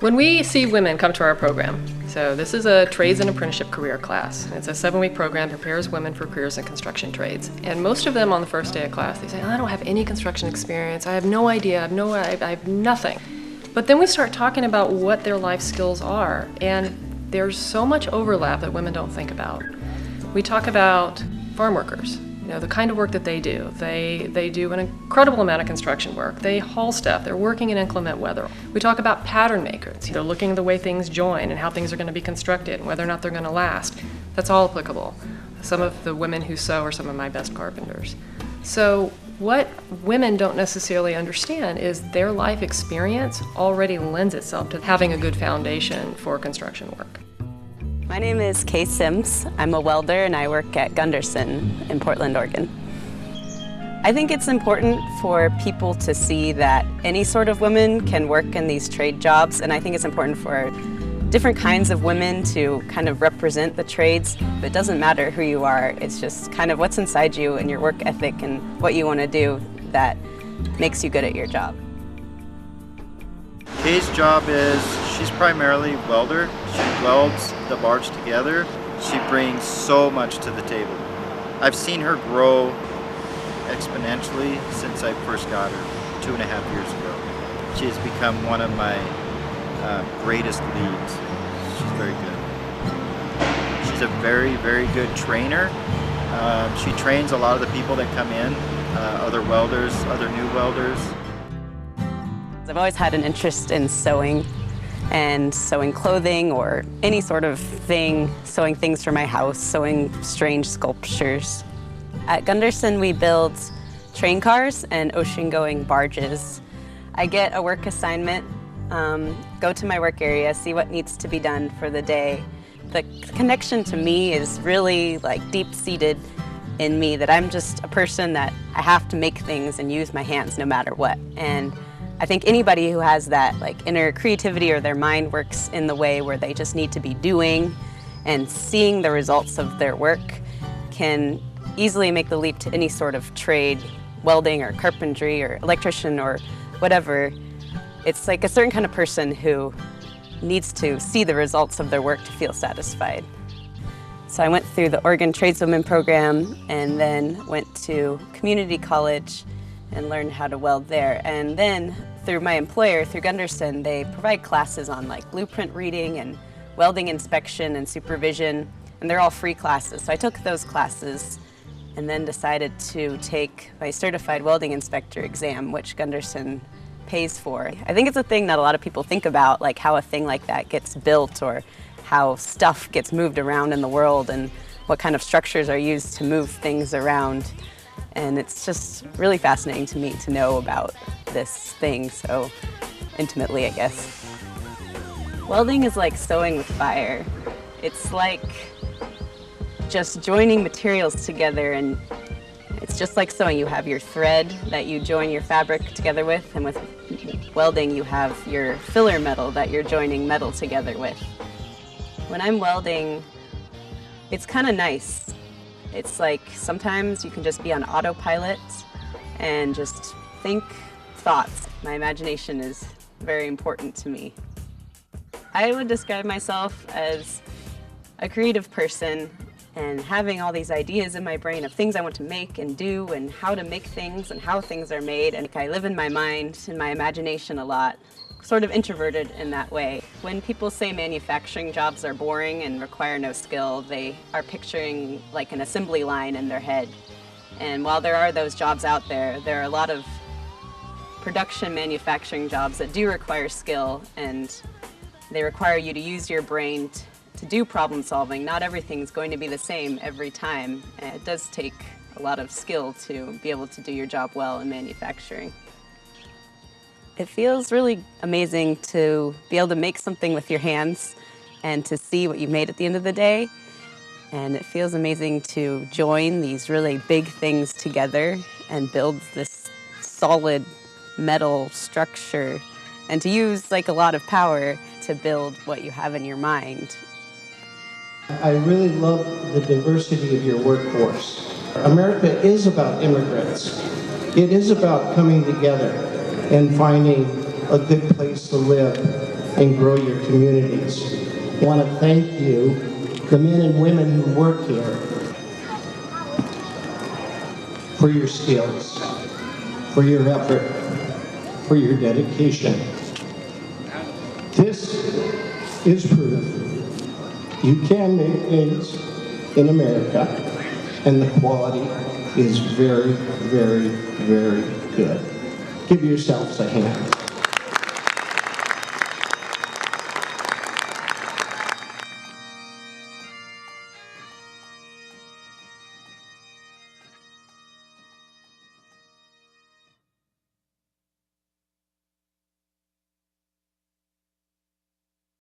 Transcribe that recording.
When we see women come to our program, so this is a trades and apprenticeship career class. It's a 7-week program, prepares women for careers in construction trades. And most of them on the first day of class, they say, I don't have any construction experience, I have no idea, I have nothing. But then we start talking about what their life skills are, and there's so much overlap that women don't think about. We talk about farm workers. You know, the kind of work that they do. They do an incredible amount of construction work. They haul stuff. They're working in inclement weather. We talk about pattern makers. They're looking at the way things join and how things are going to be constructed and whether or not they're going to last. That's all applicable. Some of the women who sew are some of my best carpenters. So what women don't necessarily understand is their life experience already lends itself to having a good foundation for construction work. My name is Kay Sims. I'm a welder and I work at Gunderson in Portland, Oregon. I think it's important for people to see that any sort of women can work in these trade jobs, and I think it's important for different kinds of women to kind of represent the trades. It doesn't matter who you are, it's just kind of what's inside you and your work ethic and what you want to do that makes you good at your job. Kay's job is, she's primarily a welder. She welds the barge together. She brings so much to the table. I've seen her grow exponentially since I first got her 2.5 years ago. She has become one of my greatest leads. She's very good. She's a very, very good trainer. She trains a lot of the people that come in, other welders, other new welders. I've always had an interest in sewing and sewing clothing or any sort of thing, sewing things for my house, sewing strange sculptures. At Gunderson, we build train cars and ocean-going barges. I get a work assignment, go to my work area, see what needs to be done for the day. The connection to me is really like deep-seated in me, that I'm just a person that I have to make things and use my hands no matter what. And I think anybody who has that like inner creativity or their mind works in the way where they just need to be doing and seeing the results of their work can easily make the leap to any sort of trade, welding or carpentry or electrician or whatever. It's like a certain kind of person who needs to see the results of their work to feel satisfied. So I went through the Oregon Tradeswomen program and then went to community college and learned how to weld there. And then through my employer, through Gunderson, they provide classes on like blueprint reading and welding inspection and supervision, and they're all free classes. So I took those classes and then decided to take my certified welding inspector exam, which Gunderson pays for. I think it's a thing that a lot of people think about, like how a thing like that gets built or how stuff gets moved around in the world and what kind of structures are used to move things around. And it's just really fascinating to me to know about this thing so intimately, I guess. Welding is like sewing with fire. It's like just joining materials together, and it's just like sewing. You have your thread that you join your fabric together with, and with welding you have your filler metal that you're joining metal together with. When I'm welding, it's kind of nice. It's like sometimes you can just be on autopilot and just think thoughts. My imagination is very important to me. I would describe myself as a creative person and having all these ideas in my brain of things I want to make and do and how to make things and how things are made. And I live in my mind, in my imagination a lot. Sort of introverted in that way. When people say manufacturing jobs are boring and require no skill, they are picturing like an assembly line in their head. And while there are those jobs out there, there are a lot of production manufacturing jobs that do require skill, and they require you to use your brain to do problem solving. Not everything's going to be the same every time, and it does take a lot of skill to be able to do your job well in manufacturing. It feels really amazing to be able to make something with your hands and to see what you made at the end of the day. And it feels amazing to join these really big things together and build this solid metal structure and to use like a lot of power to build what you have in your mind. I really love the diversity of your workforce. America is about immigrants. It is about coming together and finding a good place to live and grow your communities. I want to thank you, the men and women who work here, for your skills, for your effort, for your dedication. This is proof you can make things in America, and the quality is very, very, very good. Give yourselves a hand.